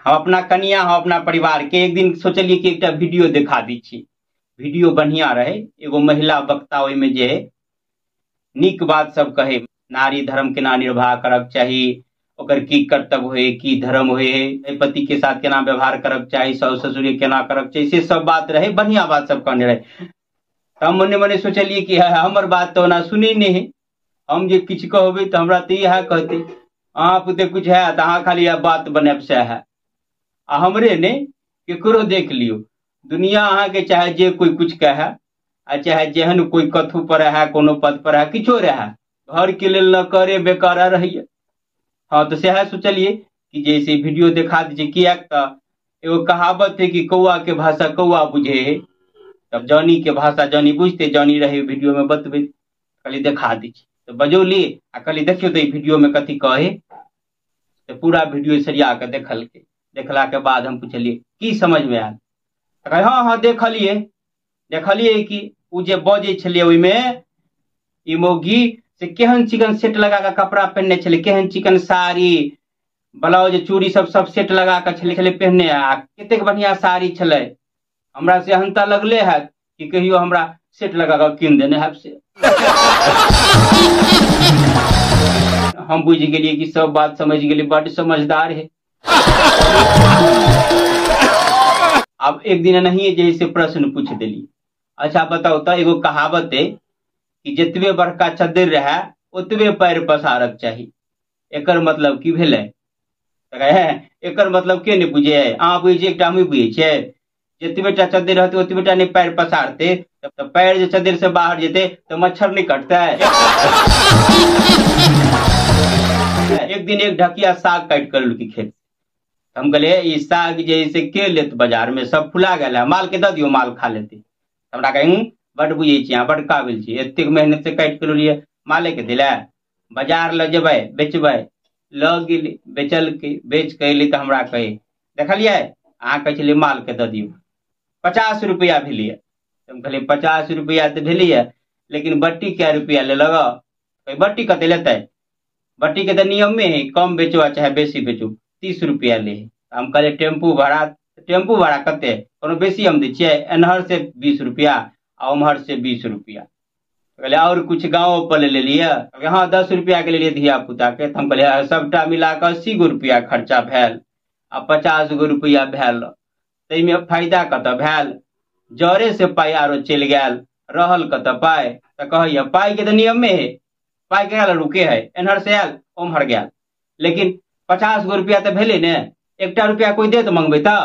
हम अपना कनिया हम अपना परिवार के एक दिन सोचलिए कि एक वीडियो दिखा दी छी। वीडियो बढ़िया रहे, एगो महिला वक्ता ओहि में जे नीक बात सब कहे, नारी धर्म केना निर्वाह करक चाही, ओकर की कर्तव्य होए, की धर्म होए, पति के साथ केना व्यवहार करक चाही, सास ससुर केना करक चाही, से सब बात रहे, बढ़िया बात सब कहने रहे। हम मने मने सोचलिए कि हमर बात तो ना सुनी नहीं है, हम जे किछ कहबे तो हमरा तो यह कहते अहाँ पुते कुछ है तो अहाँ खाली बात बनाब से है। आ हमरे ने केकरो देख लियो, दुनिया अहाँ के चाहे जे कोई कुछ कहे, आ चाहे जेहन कोई कथू पर है, कोनो पद पर है, किछो रहे, घर के लेल न करे बेकार रहिए। हाँ तो सह सोचलिए कि जैसे वीडियो दिखा दीजिए, किया एगो कहावत है कि कौआ के भाषा कौआ बुझे है, तब जानी के भाषा जानी बुझते, जानी रहे वीडियो में बतबे, खाली दिखा दीजिए। तो बजौली आ कहली देखियो तो वीडियो में कथी कहे, तो पूरा वीडियो सरिया के देखल के, देखला के बाद हम पूछलिए की समझ में आयल, हाँ हाँ देखलिए कि उ जे बजे छलिए ओहि में ई मौगी से केहन चिकन सेट लगा के कपड़ा पहनने छले, केहन चिकन साड़ी ब्लाउज चूड़ी सब सेट लगा के छले पहनने, आ कतेक बढ़िया साड़ी छले। हमरा से हंता लगले है कि कहियो हमरा सेट लगा के कीन देने है से। हम बुझ गेलिए कि सब बात समझ गेलिए, बड़ समझदार है। अब एक दिन नहीं जैसे प्रश्न पूछ दिली, अच्छा बताओ तो एगो कहावत है कि जितबे बड़का चद्दर रहे उतबे पैर पसारक चाहिए, एकर मतलब की भेले? एकर मतलब के नहीं बुझे? अहाँ बुझे एकटा हम बुझे छे, जितबेटा चद्दर रहते उतबेटा नहीं पैर पसारते, तो पैर जो चद्दर से बाहर जेते तो मच्छर नहीं कटता है। एक दिन एक ढकिया साग काट कर लुकी खेत, हम कहले ई साग जैसे के लेत बाजार में, सब फुला गया, माल के दे दियो माल खा लेते। हमरा कहीं बड़ बुझे छी, बड़ काबिल छी, एतेक मेहनत से काट कर लिए, माले के दिला, बाजार ल जेबै बेचबै, ल गेली बेचल के बेच के अली तो हमरा कहे देखलिए अहाँ कहे माल के दे दियो, 50 रुपया भेलिए। हम कहलिए 50 रुपया तो भेलिए, लेकिन बट्टी क्या रुपया ले लगा? बट्टी कते लेते? बट्टी के तो नियम में है, कम बेचो चाहे बेसी बेचो 30 रुपया ले। हम कहले टेम्पू भाड़ा कते? कोनो बेसी हम दै छियै, एनहर से 20 रुपया आ उम्हर से 20 रुपया। कहले और कुछ गाँव पर ले लिए? हाँ 10 रुपया के लिए धिया पुता के। हम कहले सबटा मिला के 80 गो रुपया खर्चा भेल आ 50 गो रुपया भेल, तैमे फायदा कतऽ भेल? जरे से पाई आरो चलि गेल, रहल कतऽ पाई? तो कहिए पाई के तो नियम में है, पाई के रुके है, एनहर से आयल उम्हर गेल, लेकिन 50 गो रुपया तो भेले ने, 1 रुपया कोई दे तो मंगबे तो।